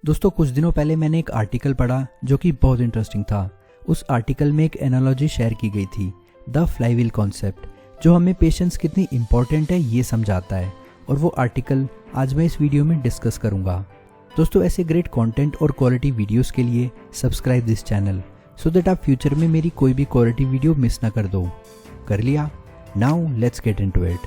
दोस्तों कुछ दिनों पहले मैंने एक आर्टिकल पढ़ा जो कि बहुत इंटरेस्टिंग था। उस आर्टिकल में एक एनालॉजी शेयर की गई थी, द फ्लाईव्हील कॉन्सेप्ट, जो हमें पेशेंस कितनी इंपॉर्टेंट है ये समझाता है। और वो आर्टिकल आज मैं इस वीडियो में डिस्कस करूंगा। दोस्तों ऐसे ग्रेट कंटेंट और क्वालिटी वीडियोस के लिए subscribe this channel so that आप फ्यूचर में मेरी कोई भी क्वालिटी वीडियो मिस ना कर दो। कर लिया? Now let's get into it.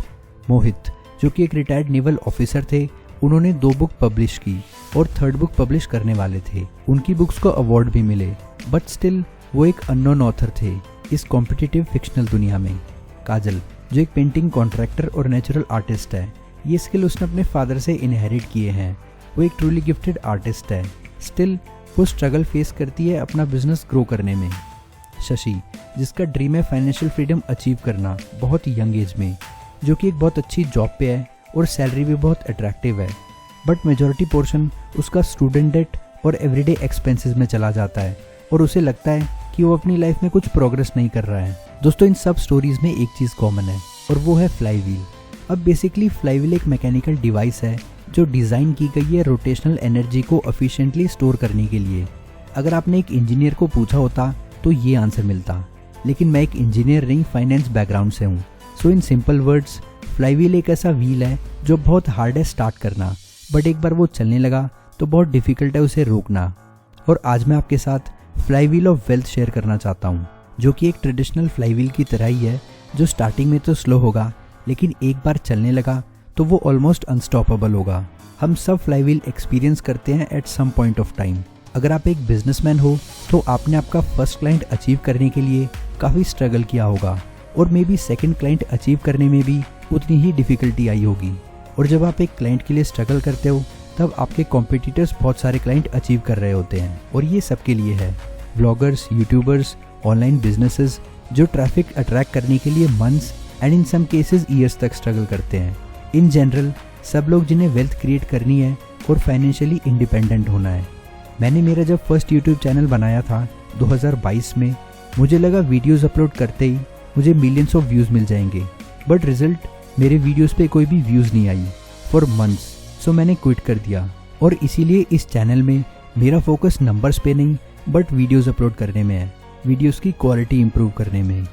Mohit, जो कि एक रिटायर्ड नेवल ऑफिसर थे, उन्होंने 2 बुक पब्लिश की और 3rd बुक पब्लिश करने वाले थे। उनकी बुक्स को अवार्ड भी मिले, बट स्टिल वो एक अननोन ऑथर थे इस कॉम्पिटिटिव फिक्शनल दुनिया में। काजल, जो एक पेंटिंग कॉन्ट्रैक्टर और नेचुरल आर्टिस्ट है, ये स्किल उसने अपने फादर से इनहेरिट किए हैं। वो एक ट्रूली गिफ्टेड आर्टिस्ट है, स्टिल वो स्ट्रगल फेस करती है अपना बिजनेस ग्रो करने में। शशि, जिसका ड्रीम है फाइनेंशियल फ्रीडम अचीव करना बहुत यंग एज में, जो कि एक बहुत अच्छी जॉब पे है और सैलरी भी बहुत अट्रैक्टिव है, बट मेजॉरिटी पोर्शन उसका स्टूडेंट डेट और एवरीडे एक्सपेंसेस में चला जाता है और उसे लगता है कि वो अपनी लाइफ में कुछ प्रोग्रेस नहीं कर रहा है। दोस्तों इन सब स्टोरीज में एक चीज़ कॉमन है और वो है फ्लाईव्हील। अब बेसिकली फ्लाईव्हील एक मैकेनिकल डिवाइस है जो डिज़ाइन की गई है रोटेशनल एनर्जी को एफिशिएंटली स्टोर करने के लिए। अगर आपने एक इंजीनियर को पूछा होता तो ये आंसर मिलता, लेकिन मैं एक इंजीनियर नहीं, फाइनेंस बैकग्राउंड से हूँ। सो इन सिंपल वर्ड्स, फ्लाईव्हील एक ऐसा व्हील है जो बहुत हार्ड है स्टार्ट करना, बट एक बार वो चलने लगा तो बहुत डिफिकल्ट है उसे रोकना। और आज मैं आपके साथ फ्लाईव्हील ऑफ वेल्थ शेयर करना चाहता हूँ, जो कि एक ट्रेडिशनल फ्लाईव्हील की तरह ही है, जो स्टार्टिंग में तो स्लो होगा, लेकिन एक बार चलने लगा तो वो ऑलमोस्ट अनस्टॉपेबल होगा। हम सब फ्लाईव्हील एक्सपीरियंस करते हैं at some point of time. अगर आप एक बिजनेसमैन हो तो आपने आपका फर्स्ट क्लाइंट अचीव करने के लिए काफ़ी स्ट्रगल किया होगा, और may be second client achieve करने में भी उतनी ही डिफिकल्टी आई होगी। और जब आप एक क्लाइंट के लिए स्ट्रगल करते हो तब आपके कॉम्पिटिटर्स बहुत सारे क्लाइंट अचीव कर रहे होते हैं, और ये सबके लिए है। ब्लॉगर्स, यूट्यूबर्स, ऑनलाइन बिजनेसेस जो ट्रैफिक अट्रैक्ट करने के लिए months and in some cases years तक स्ट्रगल करते हैं। इन जनरल सब लोग जिन्हें वेल्थ क्रिएट करनी है और फाइनेंशियली इंडिपेंडेंट होना है। मैंने मेरा जब फर्स्ट यूट्यूब चैनल बनाया था 2022 में, मुझे लगा वीडियोज़ अपलोड करते ही मुझे मिलियंस ऑफ व्यूज़ मिल जाएंगे, बट रिजल्ट मेरे वीडियोस पे कोई भी व्यूज़ नहीं आई फॉर मंथ्स। सो मैंने क्विट कर दिया, और इसीलिए इस चैनल में मेरा फोकस नंबर्स पे नहीं बट वीडियोस अपलोड करने में है, वीडियोस की क्वालिटी इंप्रूव करने में।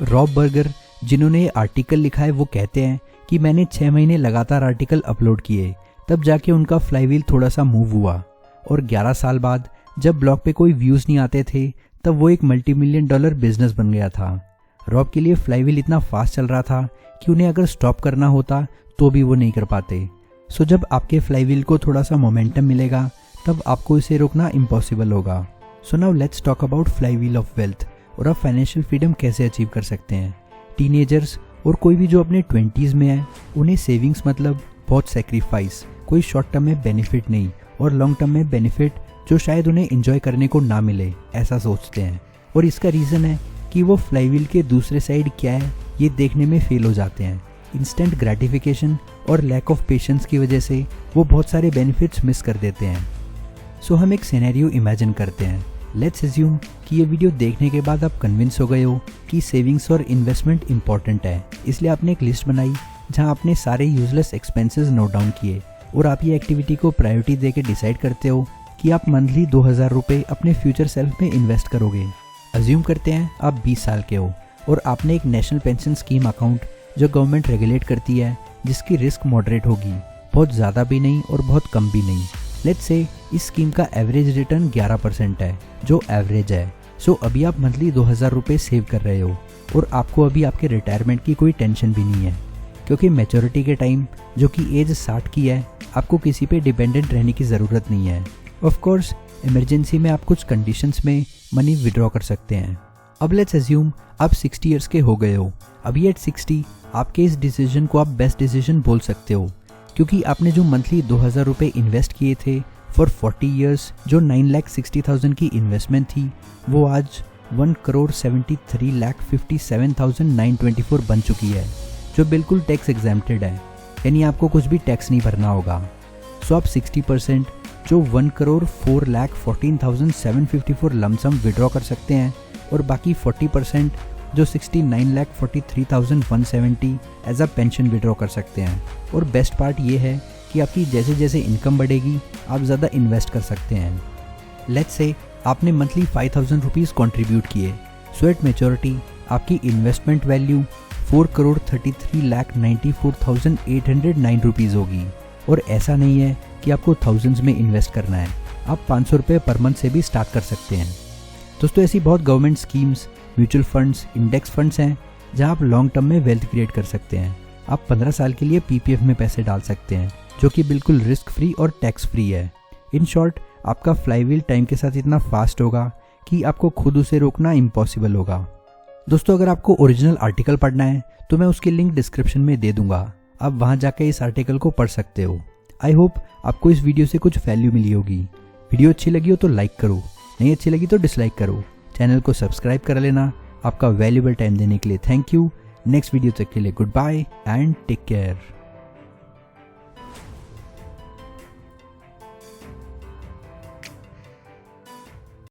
रॉब बर्गर, जिन्होंने ये आर्टिकल लिखा है, वो कहते हैं कि मैंने 6 महीने लगातार आर्टिकल अपलोड किए, तब जाके उनका फ्लाईव्हील थोड़ा सा मूव हुआ, और 11 साल बाद जब ब्लॉग पे कोई व्यूज़ नहीं आते थे तब वो एक $multi-million बिजनेस बन गया था। रॉब के लिए फ्लाईव्हील इतना फास्ट चल रहा था कि उन्हें अगर स्टॉप करना होता तो भी वो नहीं कर पाते। सो जब आपके फ्लाईव्हील को थोड़ा सा मोमेंटम मिलेगा तब आपको इसे रोकना इम्पॉसिबल होगा। So now let's talk about flywheel of wealth और आप फाइनेंशियल फ्रीडम कैसे अचीव कर सकते हैं। टीनेजर्स और कोई भी जो अपने 20s में है, उन्हें सेविंग्स मतलब बहुत सेक्रीफाइस, कोई शॉर्ट टर्म में बेनिफिट नहीं और लॉन्ग टर्म में बेनिफिट जो शायद उन्हें एंजॉय करने को ना मिले, ऐसा सोचते हैं। और इसका रीज़न है कि वो फ्लाईव्हील के दूसरे साइड क्या है ये देखने में फेल हो जाते हैं। इंस्टेंट ग्रेटिफिकेशन और लैक ऑफ पेशेंस की वजह से वो बहुत सारे बेनिफिट्स मिस कर देते हैं। सो हम एक सिनेरियो इमेजिन करते हैं। लेट्स अज्यूम कि ये वीडियो देखने के बाद आप कन्विंस हो गए हो कि सेविंग्स और इन्वेस्टमेंट इंपॉर्टेंट है, इसलिए आपने एक लिस्ट बनाई जहाँ आपने सारे यूजलेस एक्सपेंसेस नोट डाउन किए, और आप ये एक्टिविटी को प्रायोरिटी दे के डिसाइड करते हो कि आप मंथली 2000 रुपये अपने फ्यूचर सेल्फ में इन्वेस्ट करोगे। अज्यूम करते हैं आप 20 साल के हो और आपने एक नेशनल पेंशन स्कीम अकाउंट जो गवर्नमेंट रेगुलेट करती है, जिसकी रिस्क मॉडरेट होगी, बहुत ज़्यादा भी नहीं और बहुत कम भी नहीं। लेट्स से इस स्कीम का एवरेज रिटर्न 11% है, जो एवरेज है। सो अभी आप मंथली 2000 रुपये सेव कर रहे हो, और आपको अभी आपके रिटायरमेंट की कोई टेंशन भी नहीं है, क्योंकि मैच्योरिटी के टाइम जो कि एज 60 की है, आपको किसी पे डिपेंडेंट रहने की ज़रूरत नहीं है। ऑफ कोर्स इमरजेंसी में आप कुछ कंडीशंस में मनी विड्रॉ कर सकते हैं। अब लेट्स अज्यूम आप 60 ईयर्स के हो गए हो। अभी एट 60 आपके इस डिसीजन को आप बेस्ट डिसीजन बोल सकते हो, क्योंकि आपने जो मंथली 2000 रुपये इन्वेस्ट किए थे फॉर 40 ईयर्स, जो 9,60,000 की इन्वेस्टमेंट थी, वो आज 1,73,57,924 बन चुकी है, जो बिल्कुल टैक्स एग्जेम्प्टेड है, यानी आपको कुछ भी टैक्स नहीं भरना होगा। सो आप 60% जो 1,04,14,754 लमसम विड्रॉ कर सकते हैं, और बाकी 40% जो 69,43,170 एज अ पेंशन विड्रॉ कर सकते हैं। और बेस्ट पार्ट ये है कि कि आपकी जैसे जैसे इनकम बढ़ेगी आप ज़्यादा इन्वेस्ट कर सकते हैं। लेट्स से आपने मंथली 5000 रुपीज़ कॉन्ट्रीब्यूट किए, सो एट मेच्योरिटी आपकी इन्वेस्टमेंट वैल्यू 4,33,94,809 रुपीज़ होगी। और ऐसा नहीं है कि आपको थाउजेंड्स में इन्वेस्ट करना है, आप 500 रुपये पर मंथ से भी स्टार्ट कर सकते हैं। दोस्तों ऐसी बहुत government schemes, mutual funds, index funds हैं जहां आप लॉन्ग टर्म में वेल्थ क्रिएट कर सकते हैं। आप 15 साल के लिए पीपीएफ में पैसे डाल सकते हैं जो कि बिल्कुल रिस्क फ्री और टैक्स फ्री है। इन शॉर्ट आपका फ्लाईव्हील टाइम के साथ इतना फास्ट होगा कि आपको खुद उसे रोकना इम्पॉसिबल होगा। दोस्तों अगर आपको ओरिजिनल आर्टिकल पढ़ना है तो मैं उसकी लिंक डिस्क्रिप्शन में दे दूंगा, आप वहां जाकर इस आर्टिकल को पढ़ सकते हो। आई होप आपको इस वीडियो से कुछ वैल्यू मिली होगी। वीडियो अच्छी लगी हो तो लाइक करो, नहीं अच्छी लगी तो डिसलाइक करो। चैनल को सब्सक्राइब कर लेना। आपका वैल्यूबल टाइम देने के लिए थैंक यू। नेक्स्ट वीडियो तक के लिए goodbye and take care.